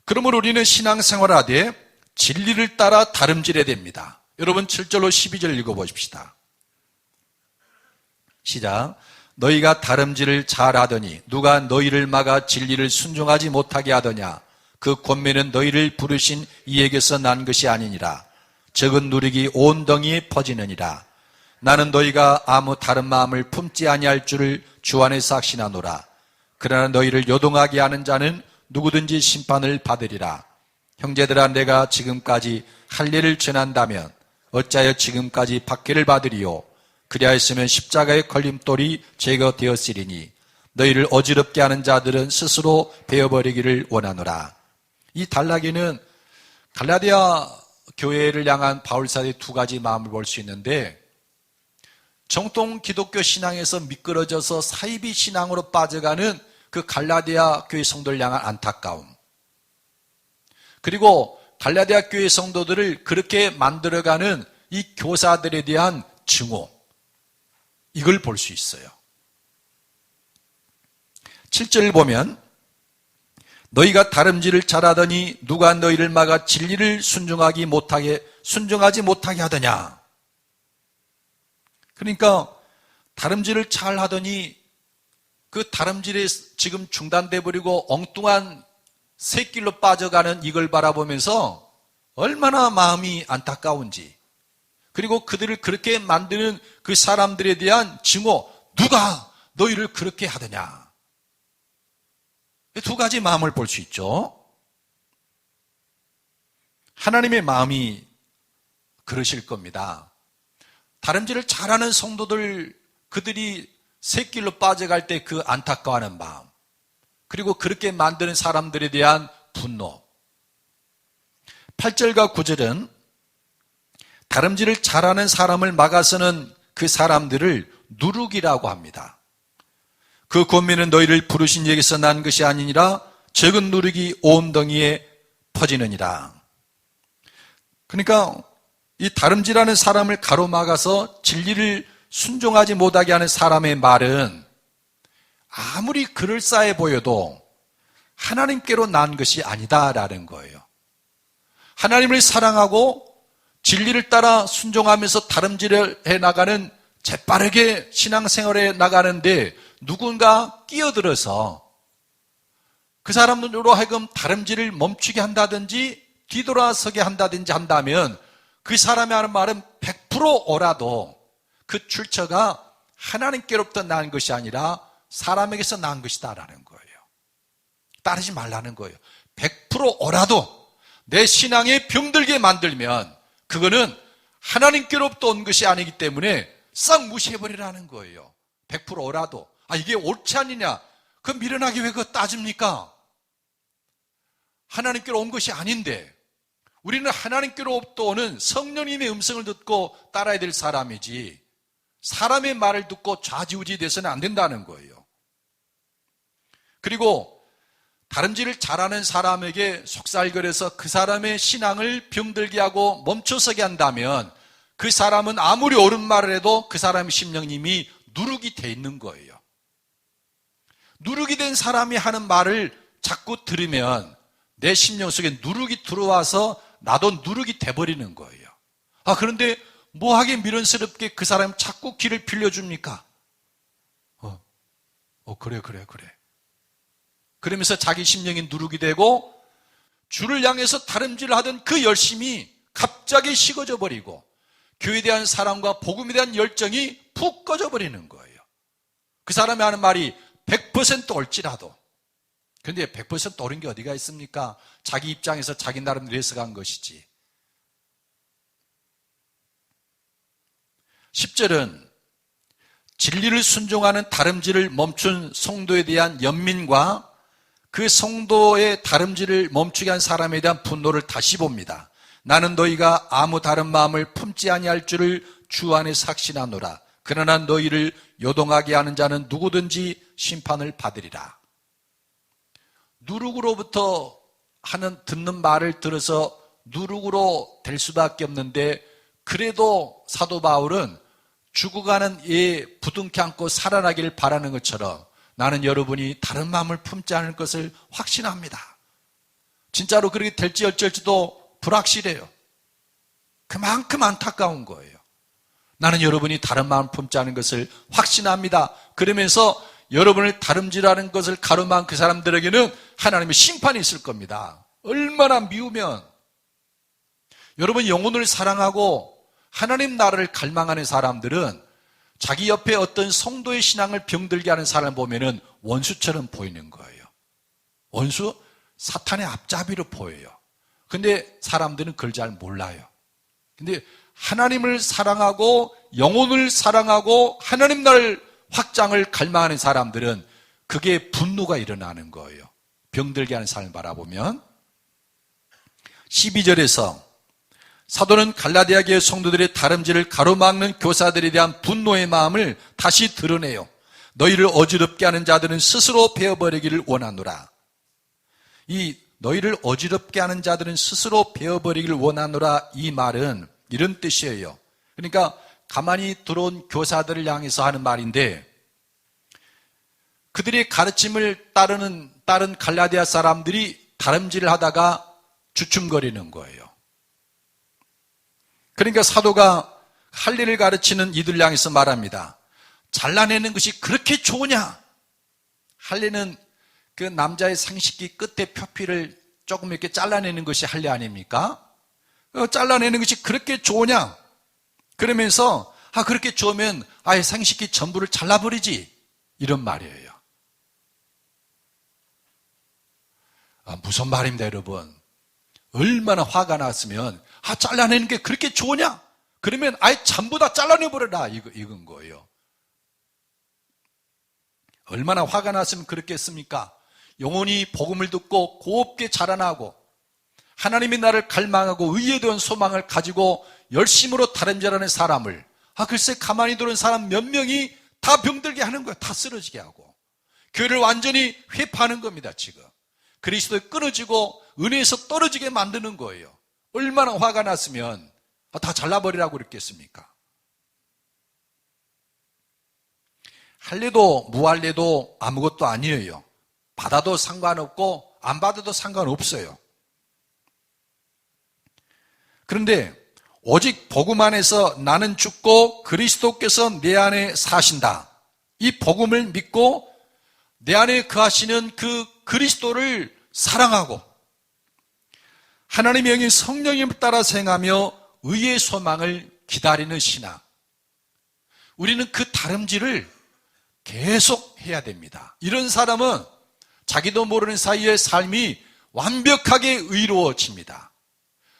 그러므로 우리는 신앙생활을 하되 진리를 따라 다름질해야 됩니다. 여러분 7절로 12절 읽어보십시다. 시작. 너희가 다름질을 잘하더니 누가 너희를 막아 진리를 순종하지 못하게 하더냐. 그 권면은 너희를 부르신 이에게서 난 것이 아니니라. 적은 누룩이 온 덩이에 퍼지느니라. 나는 너희가 아무 다른 마음을 품지 아니할 줄을 주 안에서 확신하노라. 그러나 너희를 요동하게 하는 자는 누구든지 심판을 받으리라. 형제들아, 내가 지금까지 할례를 전한다면 어찌하여 지금까지 박해를 받으리요. 그리하였으면 십자가의 걸림돌이 제거되었으리니 너희를 어지럽게 하는 자들은 스스로 베어버리기를 원하노라. 이 단락에는 갈라디아 교회를 향한 바울사도의 두 가지 마음을 볼 수 있는데, 정통 기독교 신앙에서 미끄러져서 사이비 신앙으로 빠져가는 그 갈라디아 교회 성도를 향한 안타까움, 그리고 갈라디아 교회 성도들을 그렇게 만들어가는 이 교사들에 대한 증오, 이걸 볼 수 있어요. 7절을 보면 너희가 다름질을 잘하더니 누가 너희를 막아 진리를 순종하지 못하게 하더냐. 그러니까 다름질을 잘 하더니 그 다름질에 지금 중단돼 버리고 엉뚱한 새길로 빠져가는 이걸 바라보면서 얼마나 마음이 안타까운지, 그리고 그들을 그렇게 만드는 그 사람들에 대한 증오, 누가 너희를 그렇게 하더냐. 두 가지 마음을 볼 수 있죠. 하나님의 마음이 그러실 겁니다. 다름질을 잘하는 성도들, 그들이 새길로 빠져갈 때 그 안타까워하는 마음, 그리고 그렇게 만드는 사람들에 대한 분노. 8절과 9절은 다름질을 잘하는 사람을 막아서는 그 사람들을 누룩이라고 합니다. 그 권면은 너희를 부르신 이에게서 난 것이 아니니라. 적은 누룩이 온 덩이에 퍼지느니라. 그러니까 이 다름질하는 사람을 가로막아서 진리를 순종하지 못하게 하는 사람의 말은 아무리 그럴싸해 보여도 하나님께로 난 것이 아니다라는 거예요. 하나님을 사랑하고 진리를 따라 순종하면서 다름질을 해나가는, 재빠르게 신앙생활에 나가는데 누군가 끼어들어서 그 사람으로 하여금 다름질을 멈추게 한다든지 뒤돌아서게 한다든지 한다면 그 사람이 하는 말은 100% 옳아도 그 출처가 하나님께로부터 난 것이 아니라 사람에게서 난 것이다라는 거예요. 따르지 말라는 거예요. 100% 옳아도 내 신앙에 병들게 만들면 그거는 하나님께로부터 온 것이 아니기 때문에 싹 무시해버리라는 거예요. 100% 옳아도. 이게 옳지 않느냐? 그 미련하게 왜 그거 따집니까? 하나님께로 온 것이 아닌데 우리는 하나님께로부터 오는 성령님의 음성을 듣고 따라야 될 사람이지 사람의 말을 듣고 좌지우지 돼서는 안 된다는 거예요. 그리고 다름질을 잘하는 사람에게 속살거려서 그 사람의 신앙을 병들게 하고 멈춰서게 한다면 그 사람은 아무리 옳은 말을 해도 그 사람의 심령님이 누룩이 돼 있는 거예요. 누룩이 된 사람이 하는 말을 자꾸 들으면 내 심령 속에 누룩이 들어와서 나도 누룩이 돼버리는 거예요. 그런데 뭐하게 미련스럽게 그 사람이 자꾸 길을 빌려줍니까? 그래. 그러면서 자기 심령이 누룩이 되고 주를 향해서 다름질을 하던 그 열심이 갑자기 식어져 버리고 교회에 대한 사랑과 복음에 대한 열정이 푹 꺼져 버리는 거예요. 그 사람이 하는 말이 100% 옳지라도. 그런데 100% 옳은 게 어디가 있습니까? 자기 입장에서 자기 나름대로 해석한 것이지. 10절은 진리를 순종하는 다름질을 멈춘 성도에 대한 연민과 그 성도의 다름질을 멈추게 한 사람에 대한 분노를 다시 봅니다. 나는 너희가 아무 다른 마음을 품지 아니할 줄을 주 안에서 확신하노라. 그러나 너희를 요동하게 하는 자는 누구든지 심판을 받으리라. 누룩으로부터 듣는 말을 들어서 누룩으로 될 수밖에 없는데 그래도 사도 바울은 죽어가는 애 부둥켜 안고 살아나기를 바라는 것처럼 나는 여러분이 다른 마음을 품지 않을 것을 확신합니다. 진짜로 그렇게 될지 어쩔지도 불확실해요. 그만큼 안타까운 거예요. 나는 여러분이 다른 마음을 품지 않은 것을 확신합니다. 그러면서 여러분을 다름질하는 것을 가로막은 그 사람들에게는 하나님의 심판이 있을 겁니다. 얼마나 미우면. 여러분 영혼을 사랑하고 하나님 나라를 갈망하는 사람들은 자기 옆에 어떤 성도의 신앙을 병들게 하는 사람을 보면은 원수처럼 보이는 거예요. 원수? 사탄의 앞잡이로 보여요. 근데 사람들은 그걸 잘 몰라요. 근데 하나님을 사랑하고 영혼을 사랑하고 하나님 나라를 확장을 갈망하는 사람들은 그게 분노가 일어나는 거예요. 병들게 하는 사람을 바라보면. 12절에서 사도는 갈라디아 교회 성도들의 다름질을 가로막는 교사들에 대한 분노의 마음을 다시 드러내요. 너희를 어지럽게 하는 자들은 스스로 베어버리기를 원하노라. 이 너희를 어지럽게 하는 자들은 스스로 베어버리기를 원하노라, 이 말은 이런 뜻이에요. 그러니까 가만히 들어온 교사들을 향해서 하는 말인데 그들의 가르침을 따른 갈라디아 사람들이 다름질을 하다가 주춤거리는 거예요. 그러니까 사도가 할례를 가르치는 이들 향해서 말합니다. 잘라내는 것이 그렇게 좋으냐? 할례는 그 남자의 상식기 끝에 표피를 조금 이렇게 잘라내는 것이 할례 아닙니까? 잘라내는 것이 그렇게 좋으냐? 그러면서 그렇게 좋으면 아예 상식기 전부를 잘라버리지, 이런 말이에요. 무슨 말입니다, 여러분? 얼마나 화가 났으면 잘라내는 게 그렇게 좋으냐? 그러면 아예 전부 다 잘라내버려라, 이건 거예요. 얼마나 화가 났으면 그렇게 했습니까? 영혼이 복음을 듣고 곱게 자라나고 하나님의 나라를 갈망하고 의에 대한 소망을 가지고 열심으로 다름질하는 사람을 글쎄 가만히 두는 사람 몇 명이 다 병들게 하는 거예요. 다 쓰러지게 하고 교회를 완전히 회파하는 겁니다. 지금 그리스도에 끊어지고 은혜에서 떨어지게 만드는 거예요. 얼마나 화가 났으면 다 잘라버리라고 그랬겠습니까? 할례도 무할례도 아무것도 아니에요. 받아도 상관없고 안 받아도 상관없어요. 그런데 오직 복음 안에서 나는 죽고 그리스도께서 내 안에 사신다, 이 복음을 믿고 내 안에 거하시는 그 그리스도를 사랑하고 하나님의 영인 성령님을 따라 생하며 의의 소망을 기다리는 신앙. 우리는 그 다름질을 계속 해야 됩니다. 이런 사람은 자기도 모르는 사이에 삶이 완벽하게 의로워집니다.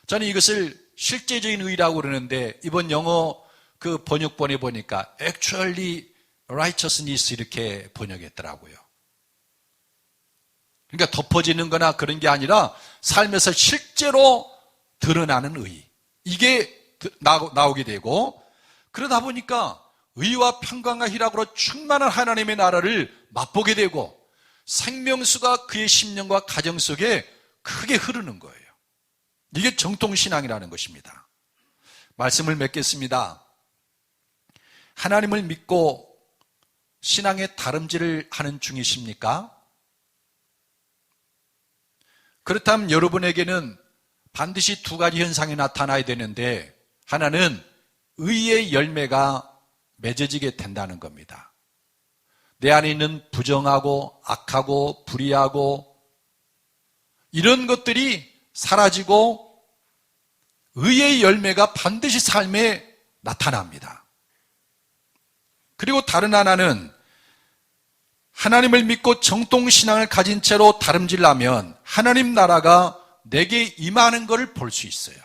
저는 이것을 실제적인 의라고 그러는데 이번 영어 그 번역본에 보니까 actually righteousness 이렇게 번역했더라고요. 그러니까 덮어지는 거나 그런 게 아니라 삶에서 실제로 드러나는 의. 이게 나오게 되고 그러다 보니까 의와 평강과 희락으로 충만한 하나님의 나라를 맛보게 되고 생명수가 그의 심령과 가정 속에 크게 흐르는 거예요. 이게 정통신앙이라는 것입니다. 말씀을 맺겠습니다. 하나님을 믿고 신앙의 다름질을 하는 중이십니까? 그렇다면 여러분에게는 반드시 두 가지 현상이 나타나야 되는데 하나는 의의 열매가 맺어지게 된다는 겁니다. 내 안에 있는 부정하고 악하고 불의하고 이런 것들이 사라지고 의의 열매가 반드시 삶에 나타납니다. 그리고 다른 하나는 하나님을 믿고 정통신앙을 가진 채로 다름질라면 하나님 나라가 내게 임하는 것을 볼 수 있어요.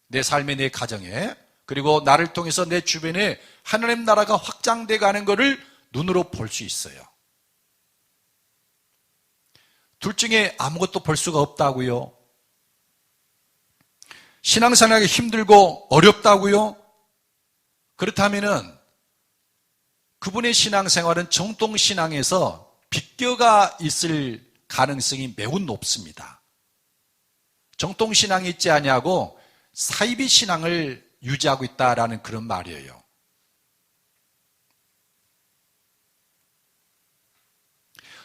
내 삶에, 내 가정에, 그리고 나를 통해서 내 주변에 하나님 나라가 확장돼 가는 것을 눈으로 볼 수 있어요. 둘 중에 아무것도 볼 수가 없다고요? 신앙생활이 힘들고 어렵다고요? 그렇다면은 그분의 신앙생활은 정통신앙에서 비껴가 있을 가능성이 매우 높습니다. 정통신앙이 있지 아니하고 사이비 신앙을 유지하고 있다라는 그런 말이에요.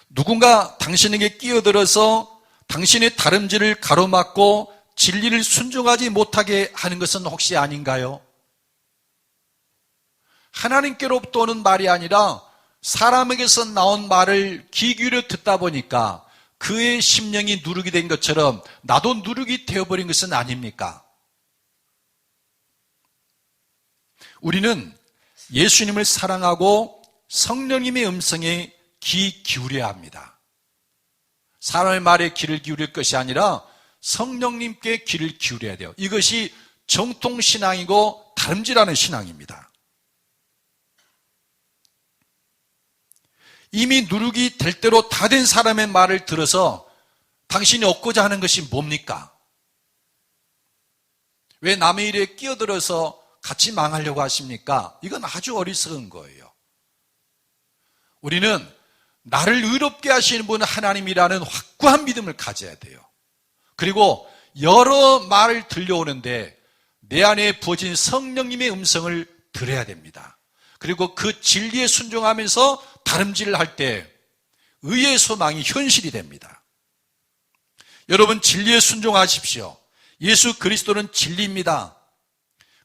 누군가 당신에게 끼어들어서 당신의 다름질을 가로막고 진리를 순종하지 못하게 하는 것은 혹시 아닌가요? 하나님께로부터 오는 말이 아니라 사람에게서 나온 말을 귀 기울여 듣다 보니까 그의 심령이 누룩이 된 것처럼 나도 누룩이 되어버린 것은 아닙니까? 우리는 예수님을 사랑하고 성령님의 음성에 귀 기울여야 합니다. 사람의 말에 귀를 기울일 것이 아니라 성령님께 귀를 기울여야 돼요. 이것이 정통신앙이고 다름질하는 신앙입니다. 이미 누룩이 될 대로 다 된 사람의 말을 들어서 당신이 얻고자 하는 것이 뭡니까? 왜 남의 일에 끼어들어서 같이 망하려고 하십니까? 이건 아주 어리석은 거예요. 우리는 나를 의롭게 하시는 분 하나님이라는 확고한 믿음을 가져야 돼요. 그리고 여러 말을 들려오는데 내 안에 부어진 성령님의 음성을 들어야 됩니다. 그리고 그 진리에 순종하면서 다름질을 할 때 의의 소망이 현실이 됩니다. 여러분 진리에 순종하십시오. 예수 그리스도는 진리입니다.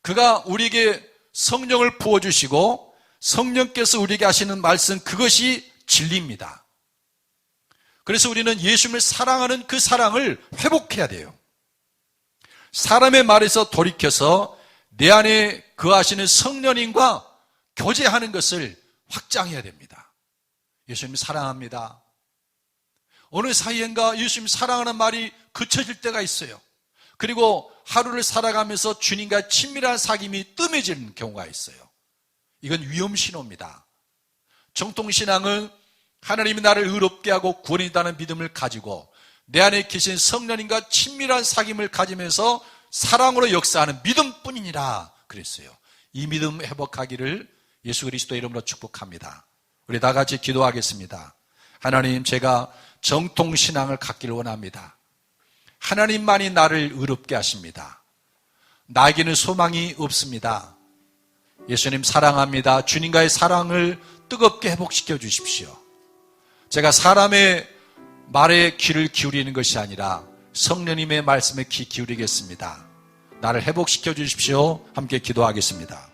그가 우리에게 성령을 부어주시고 성령께서 우리에게 하시는 말씀 그것이 진리입니다. 그래서 우리는 예수님을 사랑하는 그 사랑을 회복해야 돼요. 사람의 말에서 돌이켜서 내 안에 거하시는 성령님과 교제하는 것을 확장해야 됩니다. 예수님 사랑합니다. 어느 사이엔가 예수님 사랑하는 말이 그쳐질 때가 있어요. 그리고 하루를 살아가면서 주님과 친밀한 사귐이 뜸해지는 경우가 있어요. 이건 위험신호입니다. 정통신앙은 하나님이 나를 의롭게 하고 구원이다는 믿음을 가지고 내 안에 계신 성령님과 친밀한 사귐을 가지면서 사랑으로 역사하는 믿음뿐이니라 그랬어요. 이 믿음 회복하기를 예수 그리스도의 이름으로 축복합니다. 우리 다 같이 기도하겠습니다. 하나님, 제가 정통신앙을 갖기를 원합니다. 하나님만이 나를 의롭게 하십니다. 나에게는 소망이 없습니다. 예수님 사랑합니다. 주님과의 사랑을 뜨겁게 회복시켜 주십시오. 제가 사람의 말에 귀를 기울이는 것이 아니라 성령님의 말씀에 귀 기울이겠습니다. 나를 회복시켜 주십시오. 함께 기도하겠습니다.